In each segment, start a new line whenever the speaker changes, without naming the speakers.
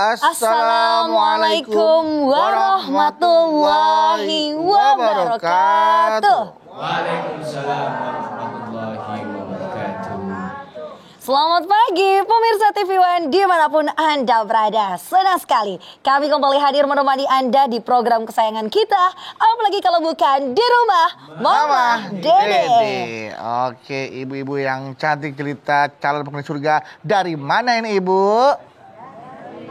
Assalamualaikum warahmatullahi wabarakatuh.
Waalaikumsalam warahmatullahi wabarakatuh.
Selamat pagi pemirsa TV One dimanapun Anda berada. Senang sekali kami kembali hadir menemani Anda di program kesayangan kita. Apalagi kalau bukan di rumah Mama Dede.
Oke, ibu-ibu yang cantik cerita calon penghuni surga. Dari mana ini ibu?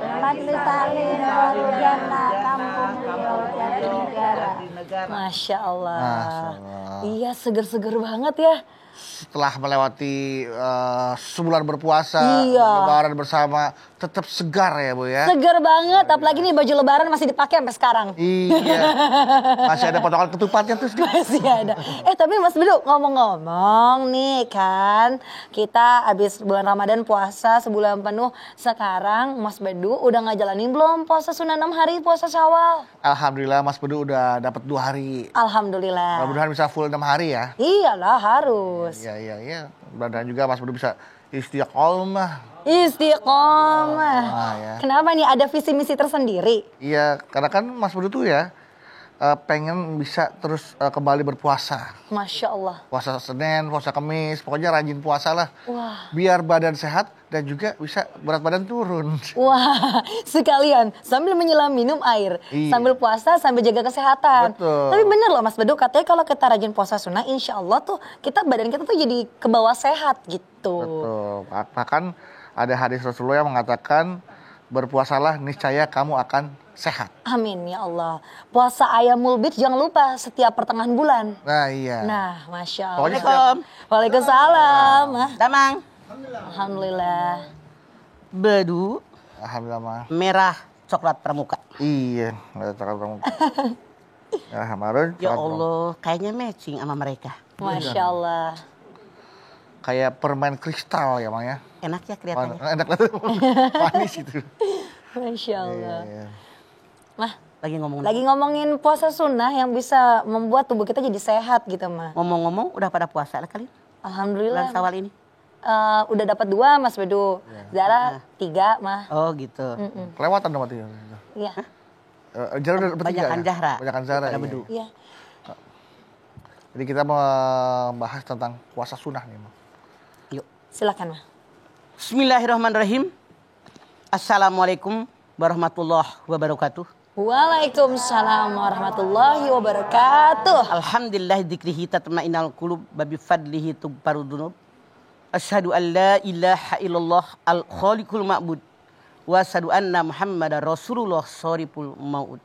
Majelis Taklim Darul Jannah Kampung Riau Jatinegara. Masya Allah. Iya, seger-seger banget ya.
Setelah melewati sebulan berpuasa,
Iya.
lebaran bersama, tetap segar ya Bu ya.
Seger banget, apalagi nih baju lebaran masih dipakai sampai sekarang.
Iya. Masih ada potongan ketupatnya tuh.
Masih ada. Tapi Mas Bedu, ngomong-ngomong nih kan, kita habis bulan Ramadan puasa sebulan penuh. Sekarang Mas Bedu udah ngejalanin belum puasa sunnah 6 hari puasa Syawal?
Alhamdulillah Mas Bedu udah dapat 2 hari.
Alhamdulillah.
Mudah-mudahan bisa full 6 hari ya.
Iyalah harus.
Iya. Mudah-mudahan juga Mas Bedu bisa istiqomah.
Istiqomah.
Ya.
Kenapa nih, ada visi misi tersendiri?
Iya, karena kan Mas Bedu tuh ya pengen bisa terus kembali berpuasa.
Masya Allah.
Puasa Senin, puasa Kamis, pokoknya rajin puasa lah.
Wah.
Biar badan sehat dan juga bisa berat badan turun.
Wah, sekalian sambil menyelam minum air,
Iya.
sambil puasa, sambil jaga kesehatan.
Betul.
Tapi bener loh Mas Bedu, katanya kalau kita rajin puasa sunnah, insya Allah tuh badan kita tuh jadi ke bawah sehat gitu.
Betul. Bahkan ada hadis Rasulullah yang mengatakan berpuasalah niscaya kamu akan sehat.
Amin ya Allah. Puasa Ayamul Bid jangan lupa setiap pertengahan bulan.
Nah iya.
Nah, Masya Allah.
Pokoknya setiap-
Waalaikumsalam.
Damang,
Alhamdulillah.
Bedu,
Alhamdulillah mah.
merah coklat pramuka.
Iya, ada cakap kamu. Ya, kemarin
Ya
cakap kamu.
Allah, kayaknya matching sama mereka.
Masya Allah.
Kayak permen kristal ya, Mang ya.
Enak ya kelihatannya.
Enak banget. Manis itu.
Masya Allah.
Iya.
Mah,
Lagi ngomong.
lagi ngomongin puasa sunnah yang bisa membuat tubuh kita jadi sehat gitu mah.
Ngomong-ngomong, udah pada puasa lah kali
Alhamdulillah.
bulan Syawal ini.
Udah dapat 2 Mas Bedu. Zara 3 mah.
Oh gitu.
Kelewatan dong waktu itu.
Iya.
Zara udah dapat 3
Banyakan
ya?
Zahra.
Banyakan Zahra.
Pada
Iya.
Bedu.
Iya.
Jadi kita membahas tentang puasa sunnah nih, Mang.
Yuk.
Silakan mah.
Bismillahirrahmanirrahim. Assalamualaikum warahmatullahi wabarakatuh.
Waalaikumsalam warahmatullahi wabarakatuh.
Alhamdulillah dzikrihi tatma'innul qulub wa bi fadlihi tughfaru dzunub. Asyhadu an la ilaha illallah al-khaliqul ma'bud wa asyhadu anna Muhammadar Rasulullah shariful maut.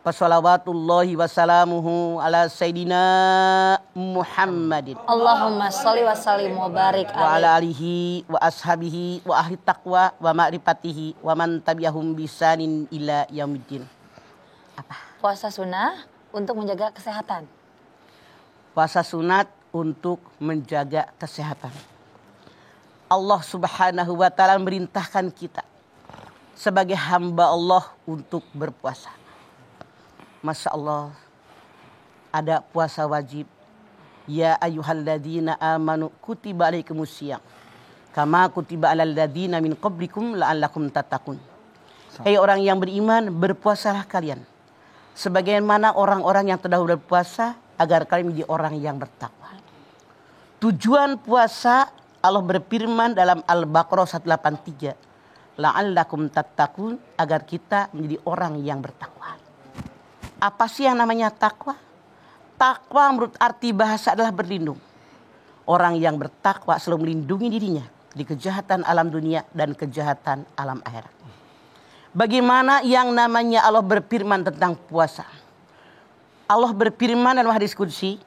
Wassalawatullahi wassalamuhu ala sayyidina Muhammadin
Allahumma sholli wa sallim wa barik
wa ala alihi wa ashabihi wa ahli taqwa wa ma'rifatihi wa man tabi'ahum bisanin ila yaumiddin.
Puasa sunnah untuk menjaga kesehatan.
Puasa sunat untuk menjaga kesehatan. Allah Subhanahu wa taala merintahkan kita sebagai hamba Allah untuk berpuasa. Masya Allah, ada puasa wajib. Ya ayyuhalladzina amanu kutiba alaikumusiyam kama kutiba alal ladzina min qablikum la'allakum tattaqun. Hei orang yang beriman, berpuasalah kalian sebagaimana orang-orang yang terdahulu berpuasa agar kalian menjadi orang yang bertakwa. Tujuan puasa, Allah berfirman dalam Al-Baqarah 183, la'allakum tattaqun, agar kita menjadi orang yang bertakwa. Apa sih yang namanya takwa? Takwa menurut arti bahasa adalah berlindung. Orang yang bertakwa selalu melindungi dirinya di kejahatan alam dunia dan kejahatan alam akhirat. Bagaimana yang namanya Allah berfirman tentang puasa? Allah berfirman dalam hadis qudsi.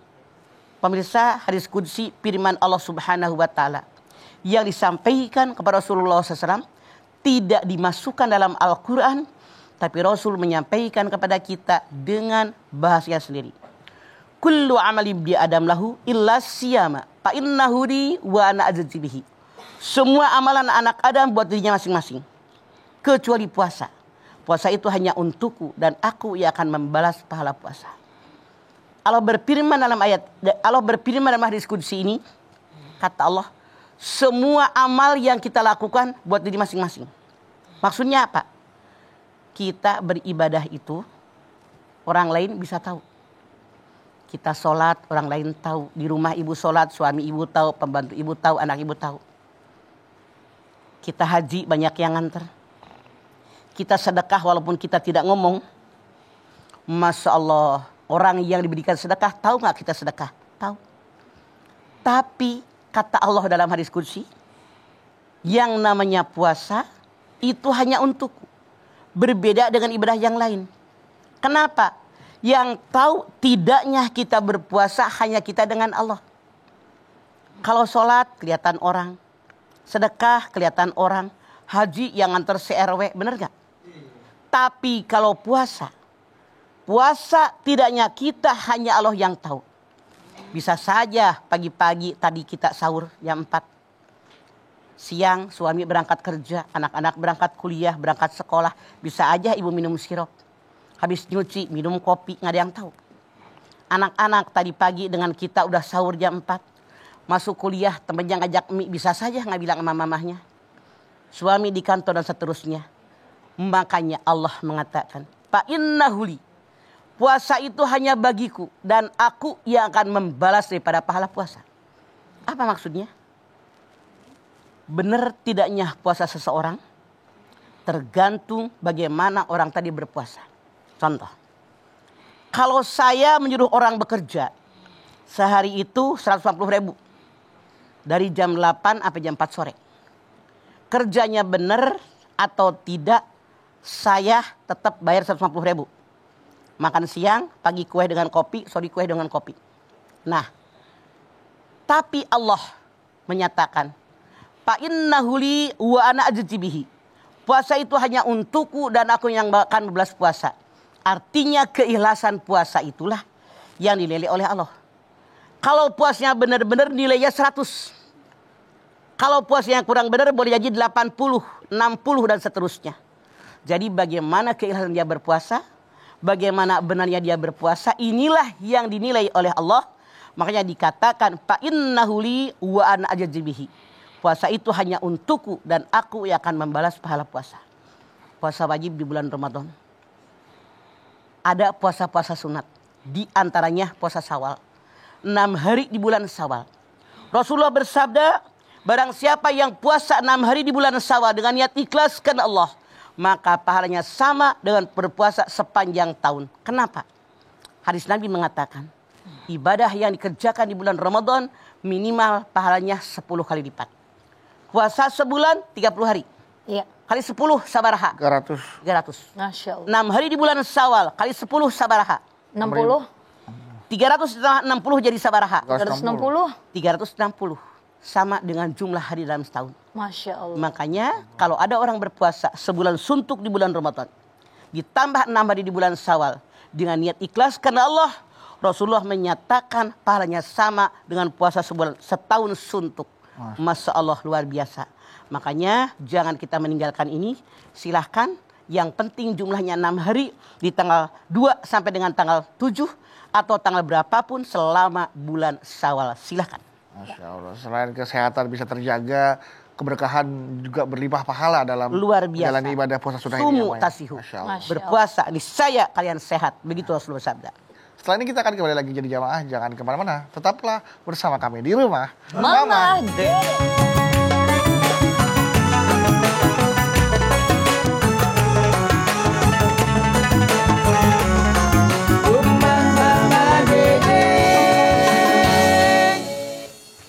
Pemirsa, hadis qudsi firman Allah Subhanahu wa taala yang disampaikan kepada Rasulullah SAW tidak dimasukkan dalam Al-Qur'an, tapi Rasul menyampaikan kepada kita dengan bahasanya sendiri. Kullu amali ibni adam lahu illa siyama fa innahu li wa ana ajzi bihi. Semua amalan anak Adam buat dirinya masing-masing, kecuali puasa. Puasa itu hanya untukku dan aku yang akan membalas pahala puasa. Allah berfirman dalam hadis qudsi ini, kata Allah, semua amal yang kita lakukan buat diri masing-masing. Maksudnya apa? kita beribadah itu orang lain bisa tahu. Kita sholat, orang lain tahu. Di rumah ibu sholat, suami ibu tahu, pembantu ibu tahu, anak ibu tahu. Kita haji, banyak yang nganter. Kita sedekah walaupun kita tidak ngomong. Masya Allah, orang yang diberikan sedekah, tahu nggak kita sedekah? Tahu. Tapi kata Allah dalam hadis qudsi, yang namanya puasa itu hanya untukku. Berbeda dengan ibadah yang lain. Kenapa? Yang tahu tidaknya kita berpuasa hanya kita dengan Allah. Kalau sholat kelihatan orang, sedekah kelihatan orang, haji yang nganter CRW, benar gak? Tapi kalau puasa tidaknya kita hanya Allah yang tahu. Bisa saja pagi-pagi tadi kita sahur jam 4. Siang suami berangkat kerja, anak-anak berangkat kuliah, berangkat sekolah. Bisa aja ibu minum sirup. Habis nyuci, minum kopi, nggak ada yang tahu. Anak-anak tadi pagi dengan kita udah sahur jam 4. Masuk kuliah, temennya ngajak mie, bisa saja nggak bilang sama mamahnya. Suami di kantor dan seterusnya. Makanya Allah mengatakan, Fa innahuli, puasa itu hanya bagiku dan aku yang akan membalas daripada pahala puasa. Apa maksudnya? Benar tidaknya puasa seseorang tergantung bagaimana orang tadi berpuasa. Contoh, kalau saya menyuruh orang bekerja sehari itu 150.000 dari jam 8 sampai jam 4 sore. Kerjanya benar atau tidak, saya tetap bayar 150.000. Makan siang, pagi kue dengan kopi, sore kue dengan kopi. Nah, tapi Allah menyatakan, Fa innahuli wa ana ajzibihi. Puasa itu hanya untukku dan aku yang akan membalas puasa. Artinya keikhlasan puasa itulah yang dinilai oleh Allah. Kalau puasnya benar-benar nilainya 100. Kalau puasnya kurang benar boleh jadi 80, 60 dan seterusnya. Jadi bagaimana keikhlasan dia berpuasa, bagaimana benarnya dia berpuasa, inilah yang dinilai oleh Allah. Makanya dikatakan fa innahuli wa ana ajzibihi. Puasa itu hanya untukku dan aku yang akan membalas pahala puasa. Puasa wajib di bulan Ramadan. Ada puasa-puasa sunat. Di antaranya puasa Syawal. 6 hari di bulan Syawal. Rasulullah bersabda, barang siapa yang puasa 6 hari di bulan Syawal dengan niat ikhlas karena Allah, maka pahalanya sama dengan berpuasa sepanjang tahun. Kenapa? Hadis Nabi mengatakan, ibadah yang dikerjakan di bulan Ramadan minimal pahalanya 10 kali lipat. Puasa sebulan 30 hari.
Iya.
Kali 10 sabaraha.
300.
300.
Masya Allah.
6 hari di bulan Syawal kali 10 sabaraha.
60.
360 jadi sabaraha.
360.
360 sama dengan jumlah hari dalam setahun.
Masya Allah.
Makanya kalau ada orang berpuasa sebulan suntuk di bulan Ramadan, ditambah 6 hari di bulan Syawal dengan niat ikhlas karena Allah, Rasulullah menyatakan pahalanya sama dengan puasa sebulan setahun suntuk. Masya Allah, luar biasa. Makanya jangan kita meninggalkan ini. Silahkan, yang penting jumlahnya 6 hari di tanggal 2 sampai dengan tanggal 7 atau tanggal berapapun selama bulan Syawal. Silahkan.
Masya Allah. Selain kesehatan bisa terjaga, keberkahan juga berlimpah pahala dalam
Luar biasa.
menjalani ibadah puasa sunnah ini.
Sumu
ya,
tasihu.
Masya Allah.
Berpuasa niscaya kalian sehat. Begitu Rasulullah sabda.
Setelah ini kita akan kembali lagi jadi jamaah. Jangan kemana-mana. Tetaplah bersama kami di rumah
Mama Dede.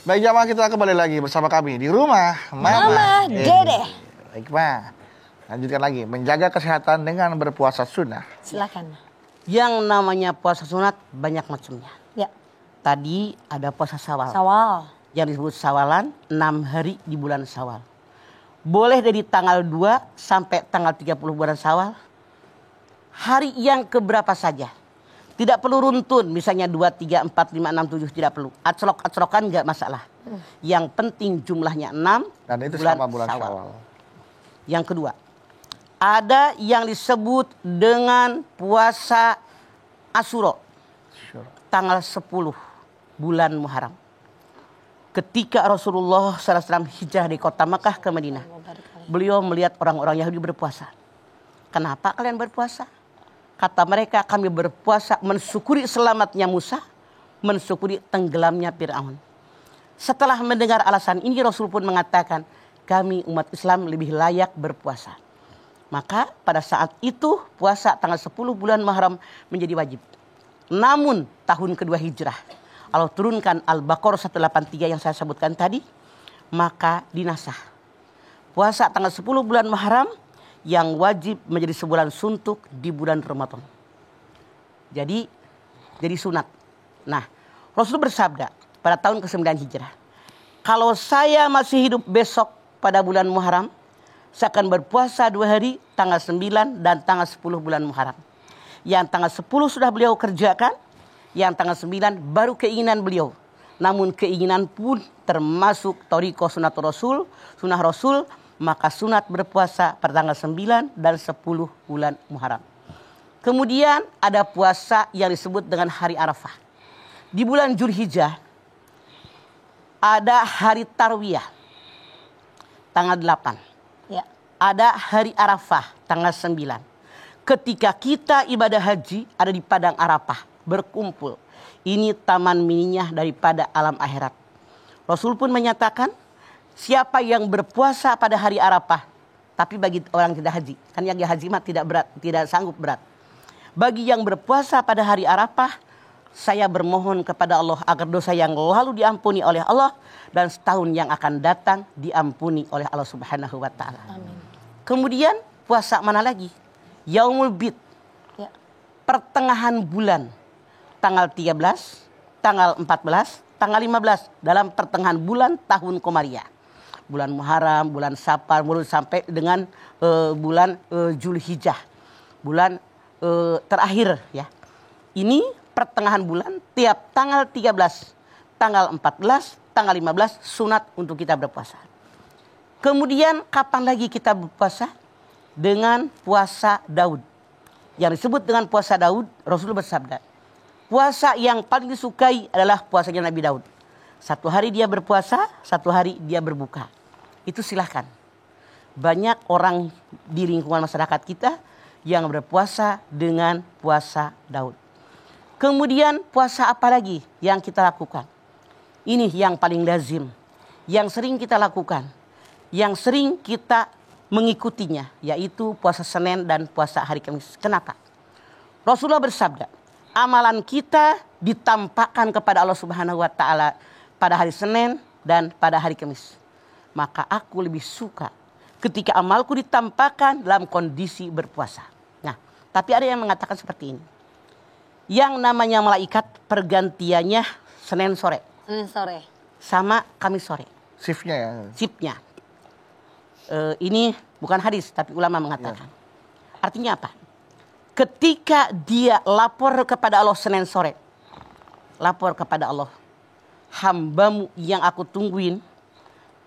Baik jamaah, kita kembali lagi bersama kami di rumah
Mama Dede.
Baik Ma, lanjutkan lagi. Menjaga kesehatan dengan berpuasa sunnah.
Silakan.
Yang namanya puasa sunat banyak macamnya.
Ya.
Tadi ada puasa Syawal.
Syawal.
Yang disebut Syawalan 6 hari di bulan Syawal. Boleh dari tanggal 2 sampai tanggal 30 bulan Syawal. Hari yang keberapa saja. Tidak perlu runtun, misalnya 2, 3, 4, 5, 6, 7, tidak perlu. Acrok-acrokan enggak masalah. Yang penting jumlahnya 6
Dan itu selama bulan Syawal.
Yang kedua, ada yang disebut dengan puasa Asyura. Tanggal 10 bulan Muharram. Ketika Rasulullah SAW hijrah dari kota Makkah ke Madinah, beliau melihat orang-orang Yahudi berpuasa. kenapa kalian berpuasa? Kata mereka, kami berpuasa mensyukuri selamatnya Musa, mensyukuri tenggelamnya Fir'aun. Setelah mendengar alasan ini, Rasul pun mengatakan, kami umat Islam lebih layak berpuasa. Maka pada saat itu puasa tanggal 10 bulan Muharram menjadi wajib. Namun tahun kedua hijrah, Allah turunkan Al-Baqarah 183 yang saya sebutkan tadi, maka dinasah. Puasa tanggal 10 bulan Muharram yang wajib menjadi sebulan suntuk di bulan Ramadan. Jadi sunat. Nah, Rasul bersabda pada tahun ke-9 hijrah, kalau saya masih hidup besok pada bulan Muharram, saya akan berpuasa 2 hari, tanggal 9 dan tanggal 10 bulan Muharram. Yang tanggal 10 sudah beliau kerjakan, yang tanggal 9 baru keinginan beliau. Namun keinginan pun termasuk thariqah sunnah Rasul, maka sunat berpuasa pada tanggal 9 dan 10 bulan Muharram. Kemudian ada puasa yang disebut dengan hari Arafah. Di bulan Dzulhijjah ada hari Tarwiyah tanggal 8.
Ya.
Ada hari Arafah tanggal 9. Ketika kita ibadah haji ada di padang Arafah berkumpul. Ini taman mininya daripada alam akhirat. Rasul pun menyatakan, siapa yang berpuasa pada hari Arafah, tapi bagi orang tidak haji, kan yang haji mah tidak sanggup berat. Bagi yang berpuasa pada hari Arafah, saya bermohon kepada Allah agar dosa yang lalu diampuni oleh Allah dan setahun yang akan datang diampuni oleh Allah Subhanahu wa taala.
Amin.
Kemudian puasa mana lagi? Yaumul Bid.
Ya.
Pertengahan bulan. Tanggal 13, tanggal 14, tanggal 15 dalam pertengahan bulan tahun Komariah. Bulan Muharram, bulan Safar, sampai dengan bulan Dzulhijjah. Bulan terakhir ya. Ini pertengahan bulan tiap tanggal 13, tanggal 14, tanggal 15 sunat untuk kita berpuasa. Kemudian kapan lagi kita berpuasa? Dengan puasa Daud. Yang disebut dengan puasa Daud, Rasul bersabda, puasa yang paling disukai adalah puasanya Nabi Daud. 1 hari dia berpuasa, 1 hari dia berbuka. Itu silahkan. Banyak orang di lingkungan masyarakat kita yang berpuasa dengan puasa Daud. Kemudian puasa apa lagi yang kita lakukan? Ini yang paling lazim, yang sering kita lakukan, yang sering kita mengikutinya, yaitu puasa Senin dan puasa hari Kamis. Kenapa? Rasulullah bersabda, amalan kita ditampakkan kepada Allah Subhanahu wa taala pada hari Senin dan pada hari Kamis. Maka aku lebih suka ketika amalku ditampakkan dalam kondisi berpuasa. Nah, tapi ada yang mengatakan seperti ini. Yang namanya malaikat pergantiannya Senin sore.
Senin sore.
Sama Kamis sore.
Shiftnya ya.
Shiftnya. Ini bukan hadis, tapi ulama mengatakan. Ya. Artinya apa? Ketika dia lapor kepada Allah Senin sore. Lapor kepada Allah. Hambamu yang aku tungguin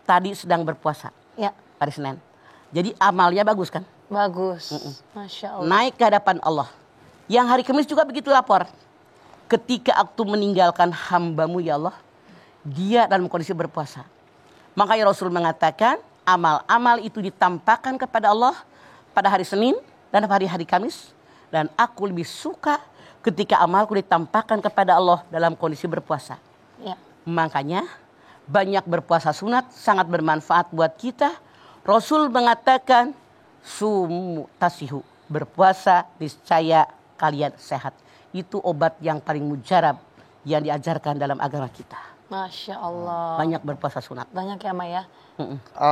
tadi sedang berpuasa.
Ya.
Hari Senin. Jadi amalnya bagus kan?
Bagus. Masya Allah.
Naik ke hadapan Allah. Yang hari Kamis juga begitu lapor. Ketika aku meninggalkan hambamu ya Allah. Dia dalam kondisi berpuasa. Makanya Rasul mengatakan amal-amal itu ditampakkan kepada Allah pada hari Senin dan pada hari Kamis. Dan aku lebih suka ketika amalku ditampakkan kepada Allah dalam kondisi berpuasa.
Ya.
Makanya banyak berpuasa sunat sangat bermanfaat buat kita. Rasul mengatakan sumu tasihu. Berpuasa niscaya kalian sehat. Itu obat yang paling mujarab yang diajarkan dalam agama kita.
Masya Allah.
Banyak berpuasa sunat.
Banyak ya Maya.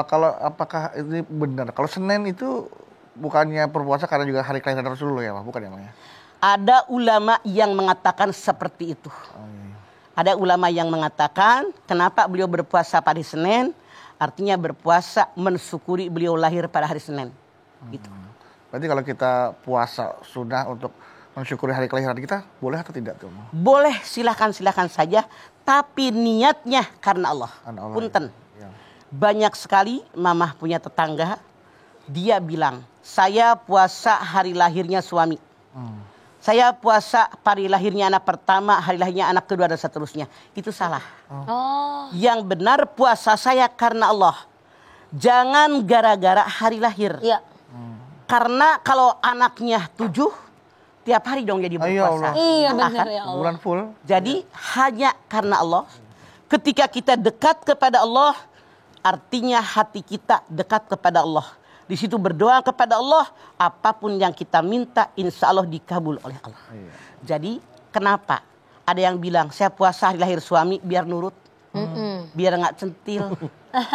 Kalau apakah ini benar? Kalau Senin itu bukannya berpuasa karena juga hari kelahiran Rasulullah ya, Pak? Bukan ya, Pak?
Ada ulama yang mengatakan seperti itu. Ada ulama yang mengatakan kenapa beliau berpuasa pada Senin? Artinya berpuasa mensyukuri beliau lahir pada hari Senin. Gitu.
Berarti kalau kita puasa sunnah untuk mensyukuri hari kelahiran kita, boleh atau tidak tuh?
Boleh, silahkan saja. Tapi niatnya karena Allah. Punten.
Ya.
Banyak sekali mamah punya tetangga. Dia bilang, saya puasa hari lahirnya suami. Saya puasa hari lahirnya anak pertama, hari lahirnya anak kedua dan seterusnya. Itu salah.
Oh.
Yang benar puasa saya karena Allah. Jangan gara-gara hari lahir.
Iya.
Karena kalau anaknya 7, tiap hari dong jadi
Iya,
berpuasa.
Allah.
Iya
Kan?
benar ya Allah.
Bulan full.
Jadi hanya karena Allah. Ketika kita dekat kepada Allah, artinya hati kita dekat kepada Allah. Di situ berdoa kepada Allah, apapun yang kita minta insya Allah dikabul oleh Allah.
Iya.
Jadi kenapa? Ada yang bilang saya puasa hari lahir suami biar nurut, biar nggak centil,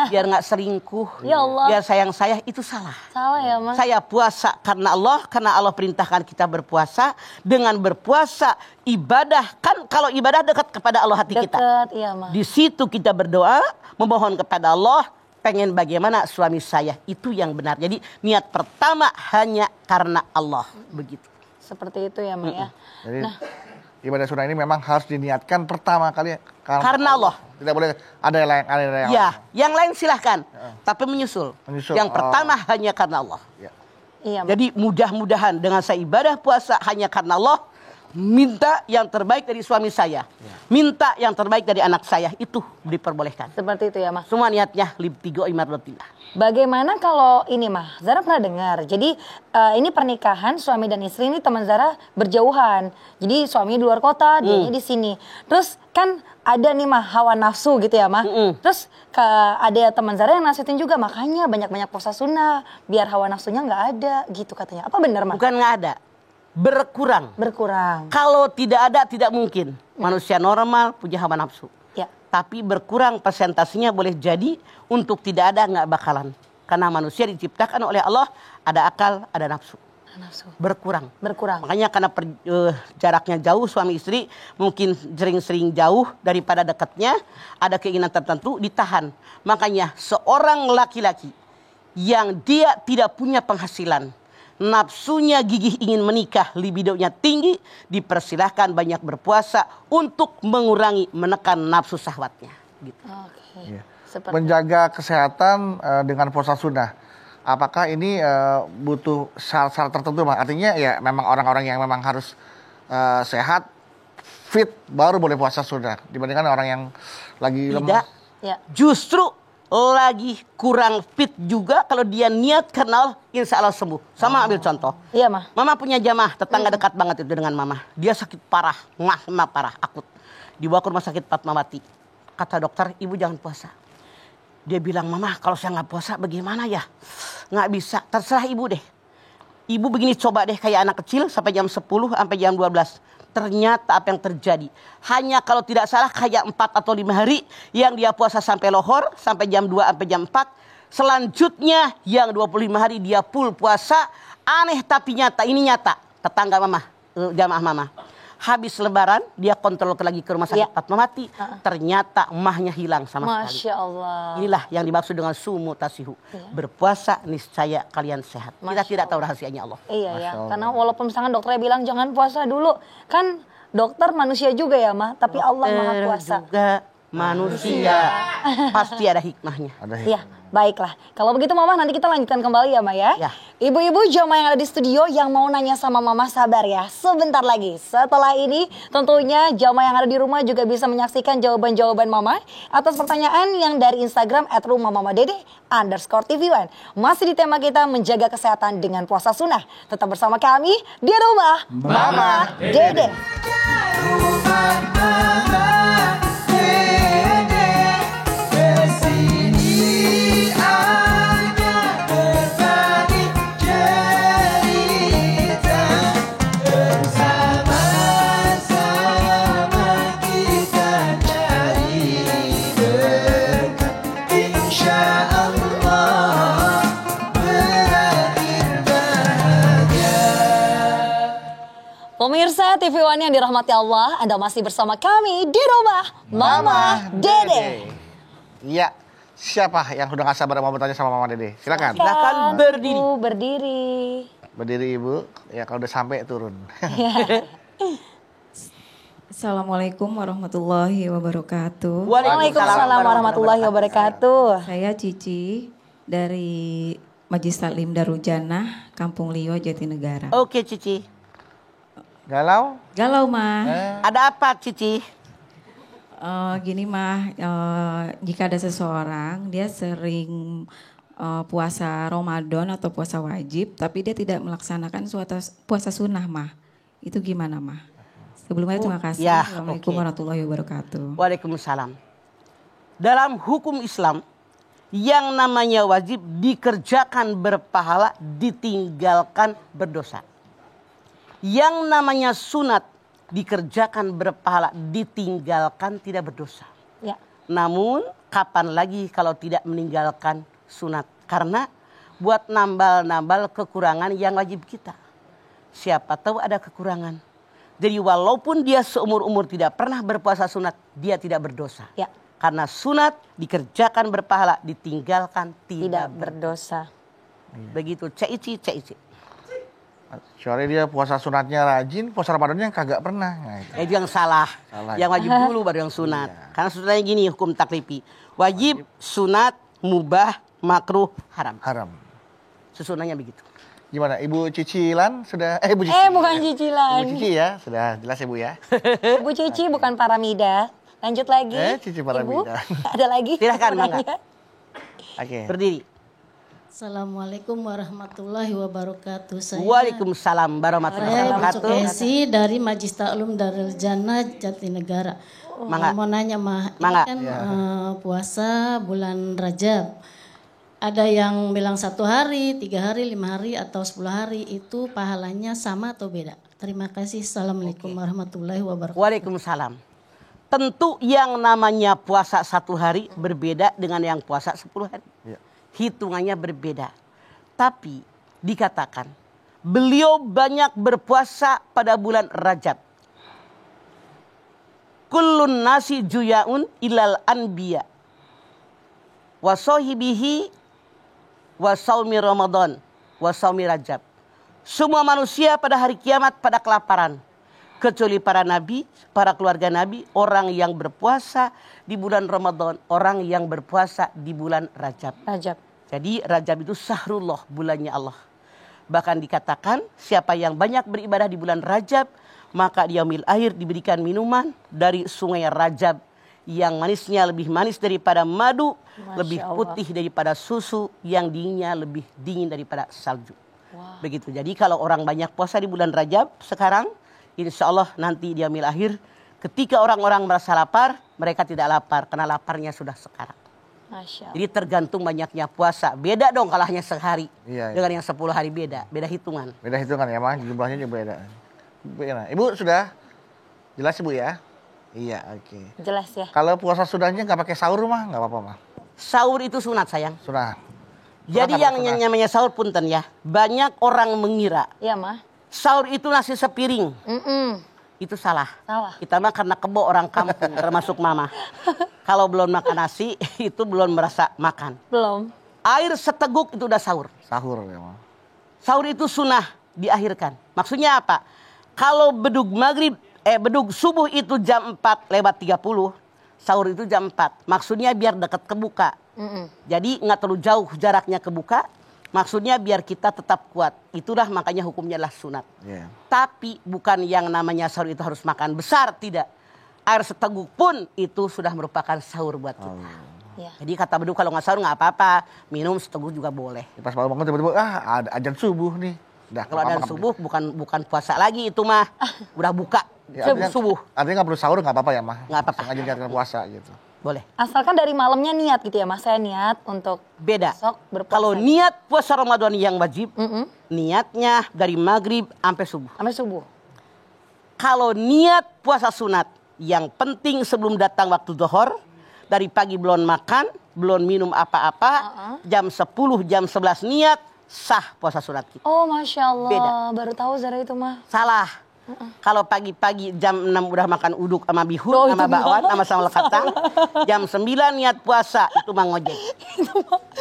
biar nggak selingkuh,
Ya Allah.
biar sayang saya, itu salah.
Salah ya Mas.
Saya puasa karena Allah perintahkan kita berpuasa. Dengan berpuasa, ibadah, kan kalau ibadah dekat kepada Allah hati kita.
Dekat, iya Mas.
Di situ kita berdoa, memohon kepada Allah, pengen bagaimana suami saya, itu yang benar. Jadi niat pertama hanya karena Allah, begitu.
Seperti itu ya Mas ya.
Jadi
Nah.
ibadah sunnah ini memang harus diniatkan pertama kali
Karena Allah.
Tidak boleh ada yang lain, ada yang lain.
Ya, yang lain silahkan, tapi menyusul.
Menyusul,
Yang
oh.
pertama hanya karena Allah.
Ya.
Iya Mas.
Jadi mudah-mudahan dengan saya ibadah puasa hanya karena Allah, minta yang terbaik dari suami saya, minta yang terbaik dari anak saya, itu diperbolehkan.
Seperti itu ya Mas.
Semua niatnya libtigo imardotillah.
Bagaimana kalau ini mah, Zara pernah dengar. Jadi ini pernikahan suami dan istri ini teman Zara berjauhan. Jadi suami di luar kota, dianya di sini. Terus kan ada nih mah hawa nafsu gitu ya mah. Terus ada teman Zara yang nasihatin juga, makanya banyak-banyak puasa sunnah biar hawa nafsunya nggak ada gitu katanya. Apa benar mah?
Bukan nggak ada, berkurang.
Berkurang.
Kalau tidak ada tidak mungkin. Manusia normal punya hawa nafsu.
Ya.
Tapi berkurang persentasenya boleh jadi, untuk tidak ada nggak bakalan. Karena manusia diciptakan oleh Allah, ada akal, ada nafsu.
Nafsu.
Berkurang.
Berkurang.
Makanya karena jaraknya jauh suami istri, mungkin sering-sering jauh daripada dekatnya, ada keinginan tertentu ditahan. Makanya seorang laki-laki yang dia tidak punya penghasilan, nafsunya gigih ingin menikah, libidonya tinggi, dipersilahkan banyak berpuasa untuk mengurangi, menekan nafsu syahwatnya. Gitu.
Oke.
Iya.
Seperti
Menjaga kesehatan dengan puasa sunnah. Apakah ini butuh syarat-syarat tertentu, Bang? Artinya ya memang orang-orang yang memang harus sehat, fit, baru boleh puasa sunnah. Dibandingkan orang yang lagi
Tidak.
lemas.
ya.
Justru lagi kurang fit juga kalau dia niat karena Allah, insya Allah sembuh. Sama ambil contoh.
Iya mah.
Mama punya jamaah, tetangga dekat banget itu dengan mama. Dia sakit parah, parah, akut. Dibawa ke rumah sakit Fatmawati. Kata dokter, ibu jangan puasa. Dia bilang, mama kalau saya nggak puasa bagaimana ya? Nggak bisa, terserah ibu deh. Ibu begini coba deh kayak anak kecil sampai jam 10 sampai jam 12. Ternyata apa yang terjadi? Hanya kalau tidak salah kayak 4 atau 5 hari yang dia puasa sampai lohor, sampai jam 2 sampai jam 4. Selanjutnya yang 25 hari dia full puasa. Aneh tapi nyata, ini nyata. Tetangga mama, jamaah mama. Habis lebaran dia kontrol lagi ke rumah sakit Fatmawati. Ternyata emahnya hilang sama sekali.
Masya Allah.
Inilah yang dimaksud dengan sumu tasihu. Berpuasa niscaya kalian sehat. Kita tidak tahu rahasianya Allah.
Iya ya,
Allah.
karena walaupun misalkan dokternya bilang jangan puasa dulu, kan dokter manusia juga ya mah, tapi Allah maha puasa.
Juga manusia. Pasti ada hikmahnya.
Ada
Iya, baiklah. Kalau begitu Mama nanti kita lanjutkan kembali ya Ma ya.
Ya.
Ibu-ibu jamaah yang ada di studio yang mau nanya sama Mama sabar ya. Sebentar lagi. Setelah ini tentunya jamaah yang ada di rumah juga bisa menyaksikan jawaban-jawaban Mama atas pertanyaan yang dari Instagram @rumahmamadede_tv1. Masih di tema kita menjaga kesehatan dengan puasa sunnah. Tetap bersama kami di rumah Mama Dede. Pemirsa TV One yang dirahmati Allah, Anda masih bersama kami di rumah Mama Dede.
Iya. Siapa yang sudah nggak sabar mau bertanya sama Mama Dede? Silakan.
Silakan berdiri.
Ibu, berdiri.
Berdiri Ibu. Ya kalau udah sampai turun.
Assalamualaikum warahmatullahi wabarakatuh.
Waalaikumsalam warahmatullahi wabarakatuh.
Saya Cici dari Majlis Taklim Darul Jannah, Kampung Lio, Jatinegara.
Oke Cici.
Galau?
Galau mah,
Ada apa Cici?
gini mah, jika ada seseorang dia sering puasa Ramadan atau puasa wajib, tapi dia tidak melaksanakan puasa sunnah, mah. Itu gimana, mah? Sebelumnya terima kasih.
Ya,
Assalamualaikum warahmatullahi wabarakatuh.
Waalaikumsalam. Dalam hukum Islam, yang namanya wajib dikerjakan berpahala, ditinggalkan berdosa. Yang namanya sunat dikerjakan berpahala, ditinggalkan tidak berdosa.
Ya.
Namun kapan lagi kalau tidak meninggalkan sunat? Karena buat nambal-nambal kekurangan yang wajib kita. Siapa tahu ada kekurangan. Jadi walaupun dia seumur-umur tidak pernah berpuasa sunat, dia tidak berdosa.
Ya.
Karena sunat dikerjakan berpahala, ditinggalkan
Tidak berdosa.
Begitu, caici.
Kecuali dia puasa sunatnya rajin, puasa Ramadannya kagak pernah. Nah, itu.
Itu yang salah.
Salah.
Yang wajib dulu baru yang sunat.
Iya.
Karena sunatnya gini hukum taklifi. Wajib, sunat, mubah, makruh, haram.
Haram.
Susunannya begitu.
Gimana, Ibu Cicilan sudah? Ibu Cici.
Bukan cicilan.
Ibu Cici ya, sudah jelas ya Bu ya.
Bu Cici bukan Paramida. Lanjut lagi.
Cici Paramida.
Ibu, ada lagi?
Silahkan,
Mau
Mangga.
nanya?
Oke.
Berdiri.
Assalamualaikum warahmatullahi wabarakatuh.
Waalaikumsalam warahmatullahi
Saya Ibu
wabarakatuh.
Sukesi dari Majlis Ta'lim Darul Jannah Jatinegara.
Mangga.
Mau nanya mah, ini
Mangga.
kan puasa bulan Rajab. Ada yang bilang 1 hari, 3 hari, 5 hari, atau 10 hari itu pahalanya sama atau beda? Terima kasih. Assalamualaikum warahmatullahi wabarakatuh.
Waalaikumsalam. Tentu yang namanya puasa 1 hari berbeda dengan yang puasa 10 hari.
Ya.
Hitungannya berbeda. Tapi dikatakan beliau banyak berpuasa pada bulan Rajab. Kullun nasi juyaun ilal anbiya. Wa sahibihi wa saumi Ramadan wa saumi Rajab. Semua manusia pada hari kiamat pada kelaparan. Kecuali para nabi, para keluarga nabi, orang yang berpuasa di bulan Ramadan, orang yang berpuasa di bulan Rajab.
Rajab.
Jadi Rajab itu sahrullah, bulannya Allah. Bahkan dikatakan siapa yang banyak beribadah di bulan Rajab, maka di yaumil akhir diberikan minuman dari sungai Rajab yang manisnya lebih manis daripada madu,
Masya
lebih
Allah.
putih daripada susu, yang dinginnya lebih dingin daripada salju. Begitu. Jadi kalau orang banyak puasa di bulan Rajab sekarang, insya Allah nanti di yaumil akhir, ketika orang-orang merasa lapar, mereka tidak lapar karena laparnya sudah sekarang.
Masya Allah.
Jadi tergantung banyaknya puasa. Beda dong kalau hanya sehari.
Iya, iya.
Dengan yang 10 hari beda. Beda hitungan.
Beda hitungan ya, Mang. Jumlahnya juga beda. Ibu sudah jelas Ibu ya? Iya, oke.
Jelas ya.
Kalau puasa sudahnya nggak pakai sahur mah nggak apa-apa mah.
Sahur itu sunat sayang.
Sunat.
Jadi yang namanya sahur punten ya. Banyak orang mengira
Iya mah.
sahur itu nasi sepiring. Itu salah.
Salah.
Kita mah karena kebo orang kampung termasuk mama. Kalau belum makan nasi itu belum merasa makan.
Belum.
Air seteguk itu udah sahur.
Sahur ya mah.
Sahur itu sunnah diakhirkan. Maksudnya apa? Kalau bedug subuh itu jam 4:30, sahur itu jam 4. Maksudnya biar dekat kebuka. Jadi nggak terlalu jauh jaraknya kebuka. Maksudnya biar kita tetap kuat. Itulah makanya hukumnya adalah sunat.
Iya.
Tapi bukan yang namanya sahur itu harus makan besar, tidak. Air seteguk pun itu sudah merupakan sahur buat kita.
Ya.
Jadi kata bedug kalau nggak sahur nggak apa-apa, minum seteguk juga boleh.
Ya, pas bangun tiba-tiba ada azan subuh nih. Udah,
Kalau ada subuh bukan puasa lagi itu mah, udah buka
Ya, artinya,
subuh.
Artinya nggak perlu sahur nggak apa-apa ya mah.
Nggak apa-apa.
Sengaja niatkan puasa gitu.
Boleh.
Asalkan dari malamnya niat gitu ya mas. Saya niat untuk
Beda.
besok berpuasa.
Kalau niat puasa Ramadan yang wajib, niatnya dari maghrib sampai subuh.
sampai subuh.
Kalau niat puasa sunat, yang penting sebelum datang waktu zuhur, dari pagi belum makan, belum minum apa-apa, jam 10, jam 11 niat, sah puasa sunat kita.
Oh masya Allah.
Beda.
Baru tahu Zara itu mah.
Salah. Kalau pagi-pagi jam 6 udah makan uduk sama bihun,
Oh,
sama
itu
bakwan,
mah.
sama sambal kacang. Jam 9 niat puasa, itu mah ngojek.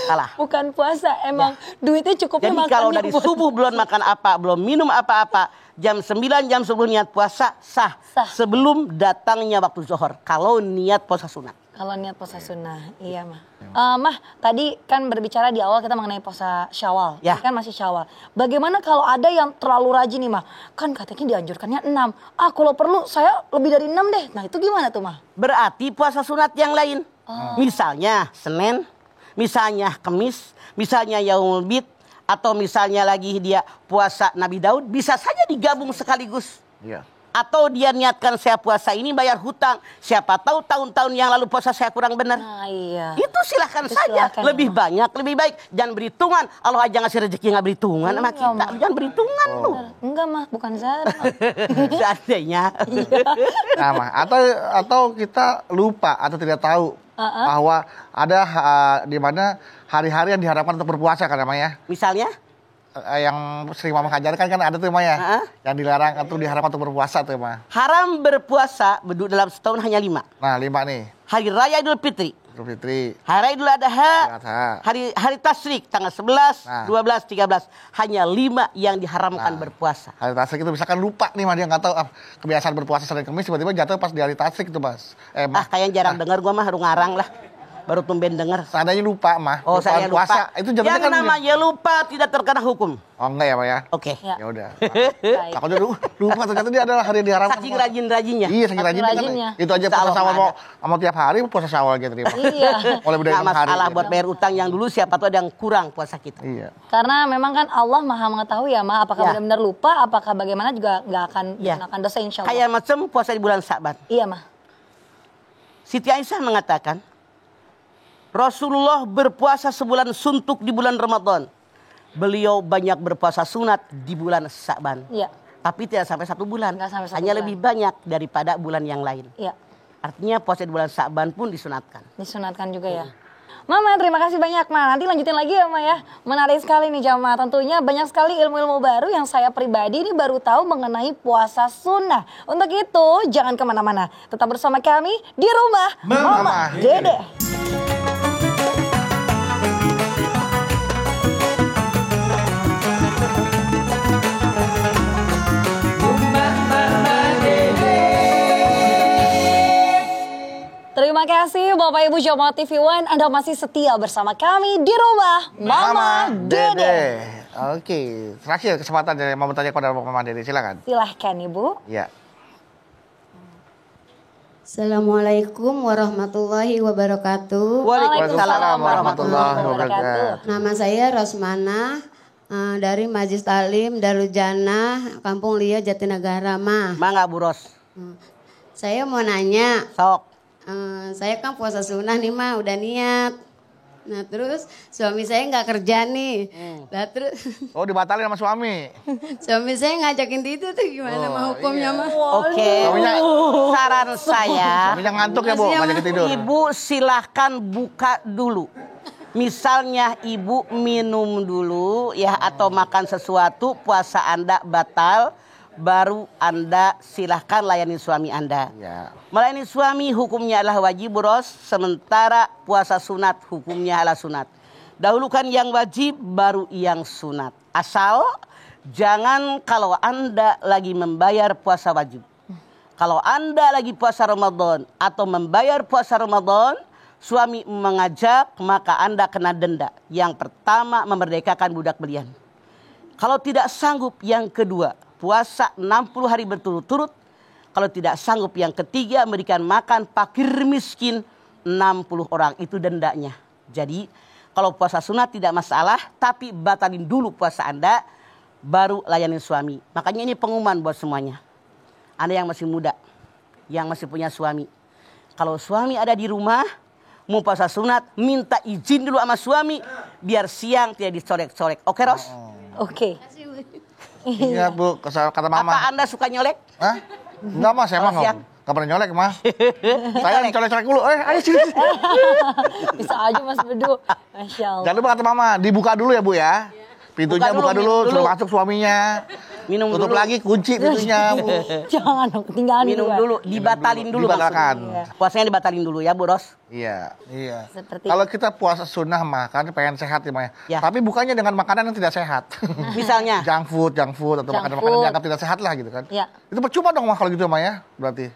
Salah.
Bukan puasa. Emang duitnya cukupnya
Jadi
makan
kalau
nih
dari
buat-
subuh belum makan apa, belum minum apa-apa, jam 9, jam 10 niat puasa, sah.
Sah.
Sebelum datangnya waktu zuhur. Kalau niat puasa sunat.
Kalau niat puasa sunnah, iya mah. Mah, tadi kan berbicara di awal kita mengenai puasa Syawal.
Ya.
Ini kan masih Syawal. Bagaimana kalau ada yang terlalu rajin nih mah? Kan katanya dianjurkannya 6. Kalau perlu saya lebih dari 6 deh. Nah itu gimana tuh mah?
Berarti puasa sunat yang lain. Misalnya Senin, misalnya Kemis, misalnya Yaumul Bid, atau misalnya lagi dia puasa Nabi Daud, bisa saja digabung sekaligus.
Iya.
Atau dia niatkan saya puasa ini bayar hutang. Siapa tahu tahun-tahun yang lalu puasa saya kurang benar.
Nah, iya.
Itu silahkan
Itu
saja.
silahkan,
Lebih
ya.
banyak, lebih baik. Jangan berhitungan. Allah aja ngasih rezeki nggak berhitungan sama kita.
Mak.
Jangan berhitungan lu.
Enggak mah, bukan Zara.
Seandainya.
Nah, Mah, atau kita lupa atau tidak tahu bahwa ada di mana hari-hari yang diharapkan untuk berpuasa kan Mah ya.
Misalnya?
Yang sering Mama ajarkan kan ada tuh Mah ya. Yang dilarang atau diharapkan untuk berpuasa tuh Mah.
Haram berpuasa dalam setahun hanya 5.
Nah, 5 nih.
Hari Raya Idul Fitri.
Idul Fitri.
Hari Idul Adha.
Adha.
Hari Tasyrik tanggal 11,
Nah.
12, 13. Hanya 5 yang diharamkan berpuasa.
Hari Tasyrik itu misalkan lupa nih Mah dia nggak tahu kebiasaan berpuasa Senin Kamis tiba-tiba jatuh pas di hari Tasyrik itu Mas. Mah.
Kayaknya jarang dengar gua mah ngarang lah. Baru tumben dengar.
Seandainya lupa Mah.
Oh, saya lupa.
Puasa itu jatuhnya
Yang
kan
namanya lupa tidak terkena hukum.
Oh enggak ya Mah ya.
Oke.
Ya.
Ya udah.
Baik.
Takutnya lupa ternyata dia adalah hari yang diharapkan.
Saking rajin-rajinnya.
Iya, saking
Saking
rajinnya kan.
rajinnya.
Itu aja
Insya
puasa
Allah
Syawal
nggak
mau tiap hari puasa Syawal gitu terima.
Iya.
Mulai dari
Nggak
6 hari.
masalah
gitu.
buat bayar utang yang dulu, siapa tahu ada yang kurang puasa kita.
Iya.
Karena memang kan Allah Maha mengetahui ya, Ma, apakah
Ya.
benar-benar lupa, apakah bagaimana juga nggak akan
Ya.
menggunakan dosa insya Allah.
Kayak macam puasa di bulan Sa'ban.
Iya, Ma.
Siti Aisyah mengatakan, Rasulullah berpuasa sebulan suntuk di bulan Ramadan. Beliau banyak berpuasa sunat di bulan Sa'ban.
Iya.
Tapi tidak sampai 1 bulan.
Nggak sampai 1
Hanya
bulan.
lebih banyak daripada bulan yang lain.
Iya.
Artinya puasa di bulan Sa'ban pun disunatkan.
Disunatkan juga ya. Mama, terima kasih banyak, Ma. Nanti lanjutin lagi ya, Ma ya. Menarik sekali nih, jamaah. Tentunya banyak sekali ilmu-ilmu baru yang saya pribadi ini baru tahu mengenai puasa sunnah. Untuk itu, jangan kemana-mana. Tetap bersama kami di rumah Mama Dede. Terima kasih Bapak Ibu jamaah TV One, Anda masih setia bersama kami di rumah Mama Dede.
Oke, terakhir kesempatan dari mau bertanya kepada Mama Dede, silakan.
Silahkan Ibu.
Iya.
Assalamualaikum warahmatullahi wabarakatuh.
Waalaikumsalam warahmatullahi
wabarakatuh.
Nama saya Rosmana dari Majlis Talim Darul Jannah, Kampung Lia, Jatinegara, Ma.
Mangga Bu Ros.
Saya mau nanya,
Sok.
saya kan puasa sunnah nih, Ma, udah niat. Nah terus suami saya nggak kerja nih. Nah terus
Oh, dibatalin sama suami.
suami saya ngajakin itu tuh gimana mah hukumnya, Ma?
Oke. Saran saya,
Suaminya ngantuk ya Bu,
Makasih ya,
ngajak tidur.
Ibu silahkan buka dulu. Misalnya ibu minum dulu ya atau makan sesuatu, puasa Anda batal, baru Anda silahkan layani suami Anda.
Ya.
Melayani suami hukumnya adalah wajib Ros, sementara puasa sunat hukumnya adalah sunat. Dahulukan yang wajib baru yang sunat. Asal jangan kalau Anda lagi membayar puasa wajib. Kalau Anda lagi puasa Ramadan atau membayar puasa Ramadan, suami mengajak, maka Anda kena denda. Yang pertama, memerdekakan budak belian. Kalau tidak sanggup, yang kedua, puasa 60 hari berturut-turut. Kalau tidak sanggup, yang ketiga, memberikan makan fakir miskin 60 orang. Itu dendanya. Jadi, kalau puasa sunat tidak masalah, tapi batalin dulu puasa Anda, baru layanin suami. Makanya ini pengumuman buat semuanya. Anda yang masih muda, yang masih punya suami. Kalau suami ada di rumah, mau puasa sunat, minta izin dulu sama suami, biar siang tidak dicorek-corek. Oke, Ros?
Oke.
Iya Bu, kata
Apa
Mama.
Anda suka nyolek?
Hah? Enggak Mas, saya mah
siang.
nggak pernah nyolek Mas. Saya yang colek-colek dulu. Ayo sini.
Bisa aja Mas Bedu. Masya Allah.
Jangan lupa kata Mama, dibuka dulu ya Bu ya. Pintunya buka dulu,
minum
suruh
dulu.
masuk suaminya.
Minum
Tutup
dulu.
lagi, kunci pintunya Bu.
Jangan dong, ketinggalan
Minum
duluan.
dulu, dibatalin dulu
Dibatalkan.
maksudnya. Puasanya dibatalin dulu ya, Bu Ros.
Iya, iya.
Seperti-
Kalau kita puasa sunnah mah kan pengen sehat ya, Maya.
Ya.
Tapi bukannya dengan makanan yang tidak sehat.
Misalnya,
junk food atau
Junk
makanan-makanan
food.
yang dianggap tidak sehat lah gitu kan.
Ya.
Itu percuma dong mah kalau gitu Maya, berarti.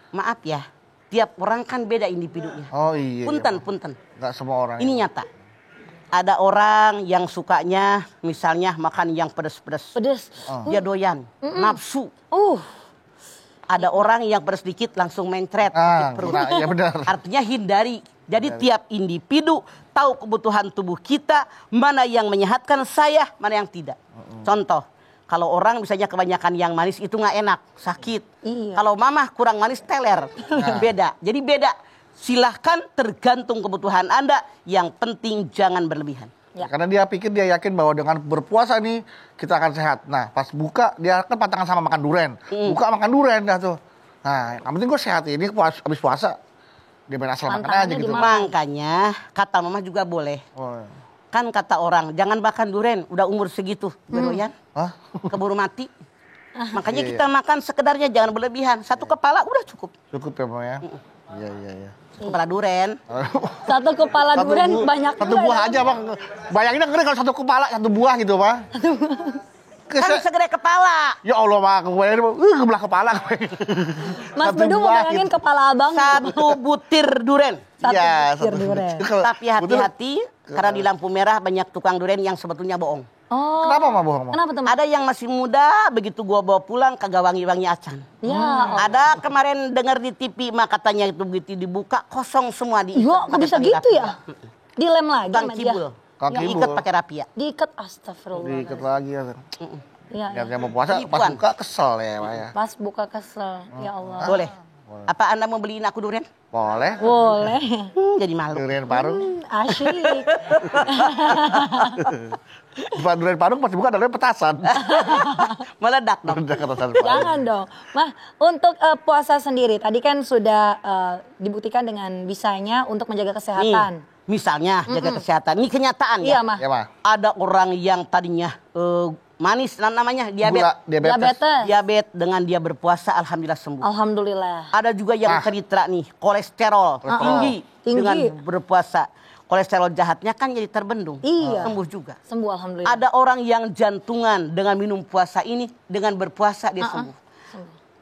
maaf ya, tiap orang kan beda individunya.
Oh iya.
Punten.
Enggak semua orang.
Ini nyata. Ada orang yang sukanya misalnya makan yang pedas-pedas.
Pedes.
Dia doyan, nafsu.
Uh.
Ada orang yang pedas dikit langsung mencret
Ah,
sakit perut.
iya benar.
Artinya hindari Jadi tiap individu tahu kebutuhan tubuh kita, mana yang menyehatkan saya, mana yang tidak. Contoh, kalau orang misalnya kebanyakan yang manis itu nggak enak, sakit.
Iya.
Kalau mamah kurang manis teler, beda. Jadi beda. Silahkan tergantung kebutuhan Anda, yang penting jangan berlebihan.
Ya.
Karena dia pikir, dia yakin bahwa dengan berpuasa nih kita akan sehat. Nah pas buka dia kan patangan sama makan duren. Buka makan duren dah tuh. Nah yang penting gue sehat ini habis puasa. Dia main asal makan aja gitu.
Makanya kata mama juga boleh.
Oh.
Kan kata orang jangan makan duren, udah umur segitu beroyan,
Hah?
keburu mati. Makanya kita makan sekedarnya, jangan berlebihan. Satu kepala udah cukup.
Cukup ya Mama ya. Iya.
Kepala duren.
Satu kepala durian banyak
satu
juga
buah
ya.
aja Bang. Bayangin ngeri kalau satu kepala satu buah gitu Pak.
Kan segede kepala.
Ya Allah Pak, kebelah kepala.
Mas
Satu
Bedu mau
buah
bayangin
gitu.
kepala abang.
Satu butir duren.
Satu
Iya,
butir durian.
Kalau-
Tapi hati-hati, karena di lampu merah banyak tukang duren yang sebetulnya bohong.
Oh.
Kenapa Mama bohong Mama?
Kenapa teman?
Ada yang masih muda, begitu gua bawa pulang kagak wangi-wangi acan.
Ya. Oh.
Ada kemarin dengar di TV, mah katanya itu begitu dibuka kosong semua di.
Iya, kok bisa gitu ya? Dilem lagi
Kang
sama dia.
kibul.
Kang
Diikat
kibul.
pakai rapia.
Diikat, astagfirullah.
Diikat lagi ya.
Iya,
Yang
iya.
mau puasa pas
Penipuan.
buka kesel ya Pak ya.
Pas buka kesel. Ya Allah.
Boleh. Apa Anda mau beliin aku durian?
Boleh.
Boleh.
Jadi malu.
Durian parung.
Asyik.
Bukan durian parung pas buka durian petasan.
Meledak dong.
Udah petasan.
Jangan dong. Mah, untuk puasa sendiri tadi kan sudah dibuktikan dengan bisanya untuk menjaga
Nih,
kesehatan.
misalnya jaga kesehatan. Ini kenyataan
Iya,
ya.
Mah.
Ya Mah.
Ada orang yang tadinya manis, namanya diabetes.
Gula, diabetes.
Diabetes.
Diabetes dengan dia berpuasa, alhamdulillah sembuh.
Alhamdulillah.
Ada juga yang cerita nih, kolesterol tinggi
Tinggi.
dengan berpuasa. Kolesterol jahatnya kan jadi terbendung.
Iya.
Sembuh juga.
Sembuh alhamdulillah.
Ada orang yang jantungan dengan minum puasa ini, dengan berpuasa dia sembuh.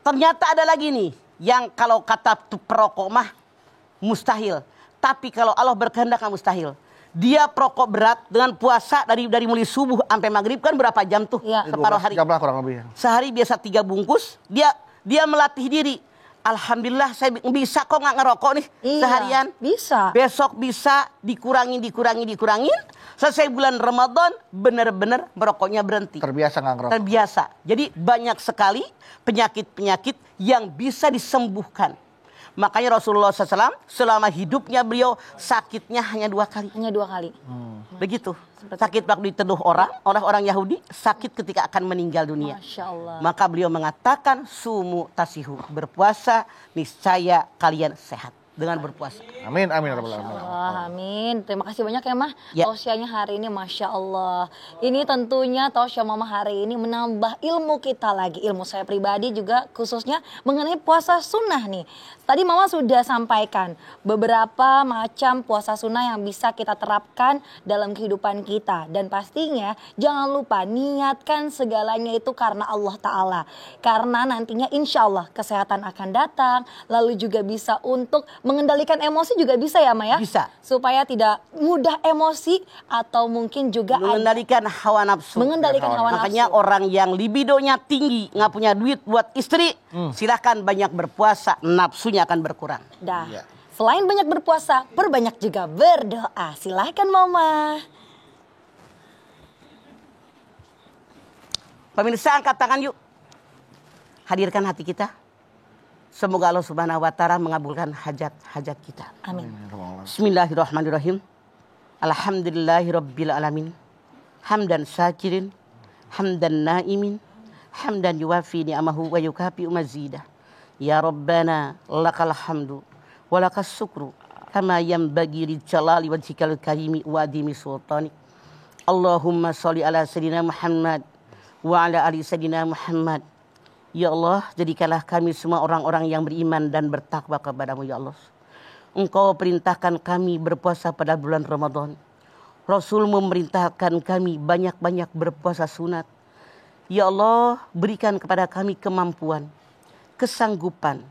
Ternyata ada lagi nih, yang kalau kata perokok mah mustahil. Tapi kalau Allah berkehendak nggak mustahil. Dia perokok berat dengan puasa dari mulai subuh sampai maghrib kan berapa jam tuh?
Iya.
Separuh hari.
Jam lah kurang lebih.
Sehari biasa 3 bungkus, dia melatih diri. Alhamdulillah saya bisa kok nggak ngerokok nih
Iya,
seharian.
bisa.
Besok bisa dikurangin. Selesai bulan Ramadan benar-benar merokoknya berhenti.
Terbiasa nggak ngerokok.
Terbiasa. Jadi banyak sekali penyakit-penyakit yang bisa disembuhkan. Makanya Rasulullah SAW selama hidupnya beliau sakitnya hanya 2 kali.
Hanya 2 kali.
Begitu. Sakit waktu diteduh orang Yahudi, sakit ketika akan meninggal dunia.
Masya Allah.
Maka beliau mengatakan sumu tasihu, berpuasa niscaya kalian sehat dengan berpuasa.
Amin, amin. Rabbal alamin.
Allah, amin. Terima kasih banyak ya Mah.
Ya.
Tausiahnya hari ini Masya Allah. Ini tentunya tausiah Mama hari ini menambah ilmu kita lagi. Ilmu saya pribadi juga khususnya mengenai puasa sunnah nih. Tadi Mama sudah sampaikan beberapa macam puasa sunnah yang bisa kita terapkan dalam kehidupan kita. Dan pastinya jangan lupa niatkan segalanya itu karena Allah Ta'ala. Karena nantinya insya Allah kesehatan akan datang. Lalu juga bisa untuk mengendalikan emosi juga bisa ya Maya?
Bisa.
Supaya tidak mudah emosi atau mungkin juga
Mengendalikan hawa nafsu.
mengendalikan hawa
Makanya
nafsu.
orang yang libidonya tinggi, nggak punya duit buat istri, silahkan banyak berpuasa, nafsunya akan berkurang.
Dah.
Iya.
Selain banyak berpuasa, perbanyak juga berdoa. Silahkan Mama.
Pemirsa, angkat tangan yuk. Hadirkan hati kita. Semoga Allah Subhanahu wa Ta'ala mengabulkan hajat-hajat kita.
Amin.
Bismillahirrahmanirrahim. Alhamdulillahirabbil alamin. Hamdan syakirin, hamdan naimin, hamdan yuwafi ni'amahu wa yukafi mazidah. Ya Rabbana lakal hamdu wa lakas syukru kama yanbaghi li jalali wajhikal karimi wa adimi sultanik. Allahumma sholli ala sayyidina Muhammad wa ala ali sayyidina Muhammad. Ya Allah, jadikanlah kami semua orang-orang yang beriman dan bertakwa kepadamu ya Allah. Engkau perintahkan kami berpuasa pada bulan Ramadan. Rasul memerintahkan kami banyak-banyak berpuasa sunat. Ya Allah, berikan kepada kami kemampuan, kesanggupan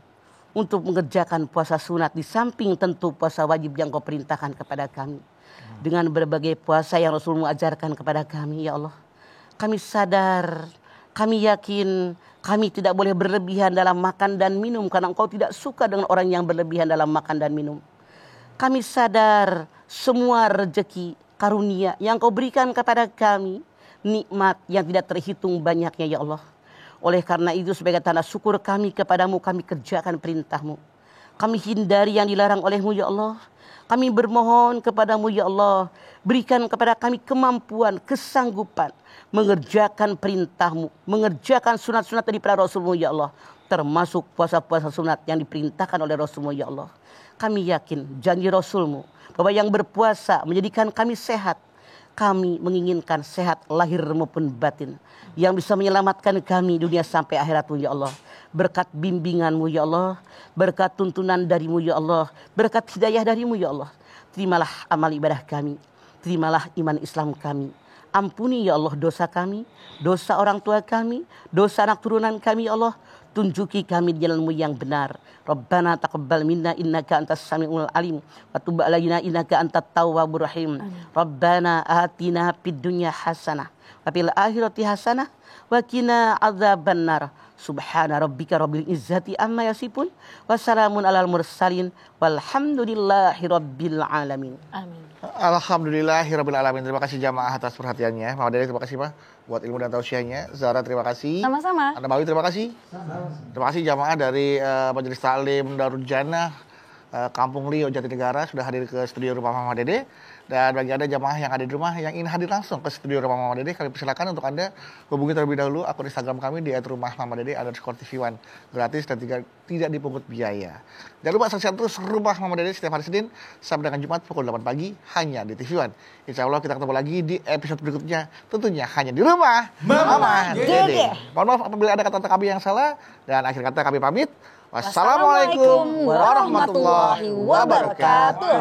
untuk mengerjakan puasa sunat di samping tentu puasa wajib yang kau perintahkan kepada kami. Dengan berbagai puasa yang Rasul mengajarkan kepada kami ya Allah. Kami sadar, kami yakin, kami tidak boleh berlebihan dalam makan dan minum karena Engkau tidak suka dengan orang yang berlebihan dalam makan dan minum. Kami sadar semua rezeki karunia yang Kau berikan kepada kami, nikmat yang tidak terhitung banyaknya ya Allah. Oleh karena itu sebagai tanda syukur kami kepadamu, kami kerjakan perintah-Mu. Kami hindari yang dilarang oleh-Mu ya Allah. Kami bermohon kepadamu ya Allah, berikan kepada kami kemampuan, kesanggupan mengerjakan perintah-Mu, mengerjakan sunat-sunat dari para Rasul-Mu ya Allah, termasuk puasa-puasa sunat yang diperintahkan oleh Rasul-Mu ya Allah. Kami yakin janji Rasul-Mu bahwa yang berpuasa menjadikan kami sehat. Kami menginginkan sehat lahir maupun batin, yang bisa menyelamatkan kami dunia sampai akhirat-Mu ya Allah. Berkat bimbingan-Mu ya Allah, berkat tuntunan dari-Mu ya Allah, berkat hidayah dari-Mu ya Allah. Terimalah amal ibadah kami, terimalah iman Islam kami. Ampuni ya Allah dosa kami, dosa orang tua kami, dosa anak turunan kami ya Allah. Tunjuki kami jalan-Mu yang benar. Rabbana taqabbal minna innaka antas samiul alim wa tub alaina innaka antat tawwabur rahim. Rabbana atina fid dunya hasanah wa fil akhirati hasanah wa qina adzabannar. Subhana rabbika rabbil izzati amma yasifun wa salamun alal mursalin walhamdulillahi rabbil alamin.
Amin.
Alhamdulillahirabbil alamin. Terima kasih jamaah atas perhatiannya. Mama Dede terima kasih Pak buat ilmu dan tausiahnya. Zara terima kasih.
Sama-sama.
Anda Bawi terima kasih. Terima kasih jamaah dari Majelis Taklim Darul Jannah Kampung Lio Jatinegara sudah hadir ke studio rumah Mama Dede. Dan bagi Anda jamaah yang ada di rumah yang ingin hadir langsung ke studio rumah Mama Dede, kami persilakan untuk Anda hubungi terlebih dahulu akun Instagram kami di @rumahmamadede_tv1 gratis dan tidak dipungut biaya. Jangan lupa saksikan terus rumah Mama Dede setiap hari Senin sampai dengan Jumat pukul 8 pagi hanya di TV One. Insya Allah kita ketemu lagi di episode berikutnya, tentunya hanya di rumah Mama Dede. Mohon maaf apabila ada kata-kata kami yang salah, dan akhir kata kami pamit. Wassalamualaikum warahmatullahi wabarakatuh.